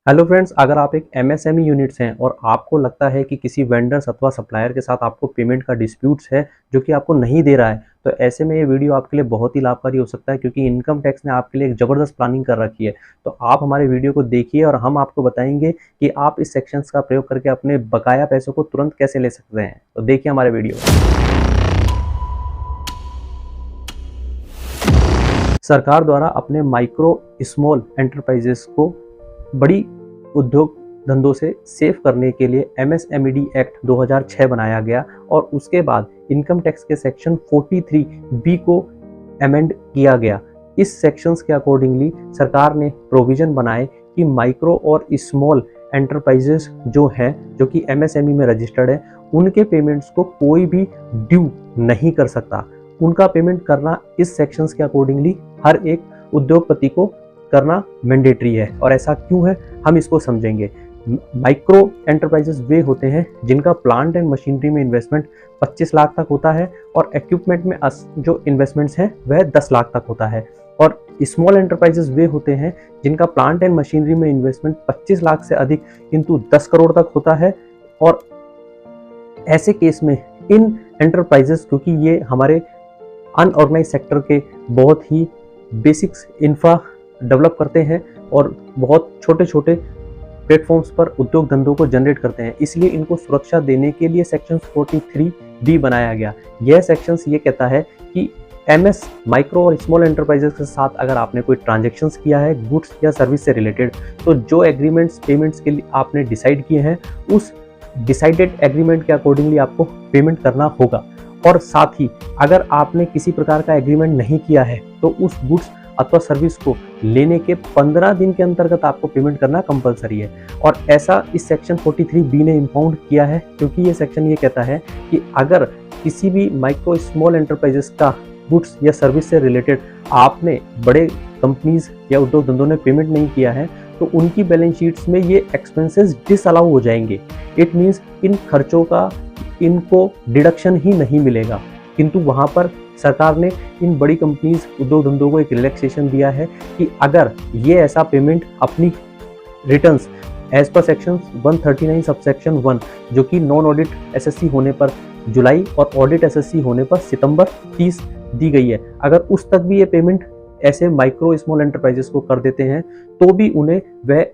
Hello friends, अगर आप एक एमएसएमई यूनिट्स हैं और आपको लगता है कि किसी वेंडर्स अथवा सप्लायर के साथ आपको पेमेंट का डिस्प्यूट्स है जो कि आपको नहीं दे रहा है, तो ऐसे में ये वीडियो आपके लिए बहुत ही लाभकारी हो सकता है क्योंकि इनकम टैक्स ने आपके लिए एक ज़बरदस्त प्लानिंग कर रखी है। तो आप हमारे वीडियो को देखिए और हम आपको बताएंगे कि आप इस सेक्शंस का प्रयोग करके अपने बकाया पैसों को तुरंत कैसे ले सकते हैं। तो देखिए हमारे वीडियो। सरकार द्वारा अपने माइक्रो स्मॉल एंटरप्राइजेस को बड़ी उद्योग धंधों से सेव करने के लिए एमएसएमईडी एक्ट 2006 बनाया गया और उसके बाद इनकम टैक्स के सेक्शन 43 बी को अमेंड किया गया। इस सेक्शंस के अकॉर्डिंगली सरकार ने प्रोविजन बनाए कि माइक्रो और स्मॉल एंटरप्राइजेस जो हैं, जो कि एमएसएमई में रजिस्टर्ड है, उनके पेमेंट्स को कोई भी ड्यू नहीं कर सकता। उनका पेमेंट करना इस सेक्शंस के अकॉर्डिंगली हर एक उद्योगपति को करना मैंडेटरी है। और ऐसा क्यों है, हम इसको समझेंगे। माइक्रो एंटरप्राइजेस वे होते हैं जिनका प्लांट एंड मशीनरी में इन्वेस्टमेंट 25 लाख तक होता है और इक्विपमेंट में जो इन्वेस्टमेंट्स हैं वह 10 लाख तक होता है। और स्मॉल एंटरप्राइजेस वे होते हैं जिनका प्लांट एंड मशीनरी में इन्वेस्टमेंट 25 लाख से अधिक किंतु 10 करोड़ तक होता है। और ऐसे केस में इन एंटरप्राइजेस, क्योंकि ये हमारे अनऑर्गेनाइज सेक्टर के बहुत ही बेसिक्स इंफ्रा डेवलप करते हैं और बहुत छोटे छोटे प्लेटफॉर्म्स पर उद्योग धंधों को जनरेट करते हैं, इसलिए इनको सुरक्षा देने के लिए सेक्शन 43 बी बनाया गया। यह सेक्शन ये कहता है कि एमएस माइक्रो और स्मॉल एंटरप्राइजेस के साथ अगर आपने कोई ट्रांजैक्शंस किया है गुड्स या सर्विस से रिलेटेड, तो जो एग्रीमेंट्स पेमेंट्स के लिए आपने डिसाइड किए हैं उस डिसाइडेड एग्रीमेंट के अकॉर्डिंगली आपको पेमेंट करना होगा। और साथ ही अगर आपने किसी प्रकार का एग्रीमेंट नहीं किया है तो उस गुड्स अथवा सर्विस को लेने के 15 दिन के अंतर्गत आपको पेमेंट करना कंपलसरी है। और ऐसा इस सेक्शन 43 बी ने इम्पाउंड किया है क्योंकि ये सेक्शन ये कहता है कि अगर किसी भी माइक्रो स्मॉल एंटरप्राइजेस का गुड्स या सर्विस से रिलेटेड आपने बड़े कंपनीज या उद्योग धंधों ने पेमेंट नहीं किया है तो उनकी बैलेंस शीट्स में ये एक्सपेंसेस डिसअलाउ हो जाएंगे। इट मीन्स इन खर्चों का इनको डिडक्शन ही नहीं मिलेगा। किंतु वहाँ पर सरकार ने इन बड़ी कंपनीज उद्योग धंधों को एक रिलैक्सेशन दिया है कि अगर ये ऐसा पेमेंट अपनी returns as per section 139 subsection 1, जो कि नॉन ऑडिट एसएससी होने पर जुलाई और ऑडिट एसएससी होने पर सितंबर 30 दी गई है, अगर उस तक भी ये पेमेंट ऐसे माइक्रो स्मॉल एंटरप्राइजेस को कर देते हैं तो भी उन्हें वह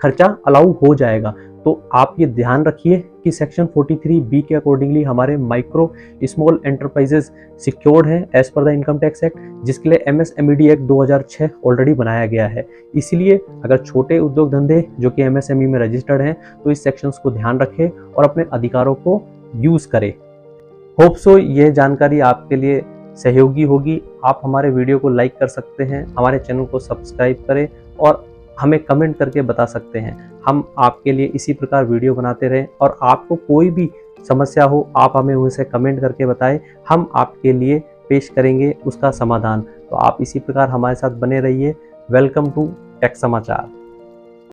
खर्चा अलाउ हो जाएगा। तो आप ये ध्यान रखिए कि सेक्शन 43 बी के अकॉर्डिंगली हमारे माइक्रो स्मॉल एंटरप्राइजेस सिक्योर्ड हैं as per the income tax act, जिसके लिए एमएसएमईडी एक्ट 2006 ऑलरेडी बनाया गया है। इसीलिए अगर छोटे उद्योग धंधे जो कि एमएसएमई में रजिस्टर्ड हैं तो इस सेक्शंस को ध्यान रखें और अपने अधिकारों को यूज करें। होप सो यह जानकारी आपके लिए सहयोगी होगी। आप हमारे वीडियो को लाइक कर सकते हैं, हमारे चैनल को सब्सक्राइब करें और हमें कमेंट करके बता सकते हैं। हम आपके लिए इसी प्रकार वीडियो बनाते रहें और आपको कोई भी समस्या हो आप हमें उनसे कमेंट करके बताएं, हम आपके लिए पेश करेंगे उसका समाधान। तो आप इसी प्रकार हमारे साथ बने रहिए। वेलकम टू टेक समाचार।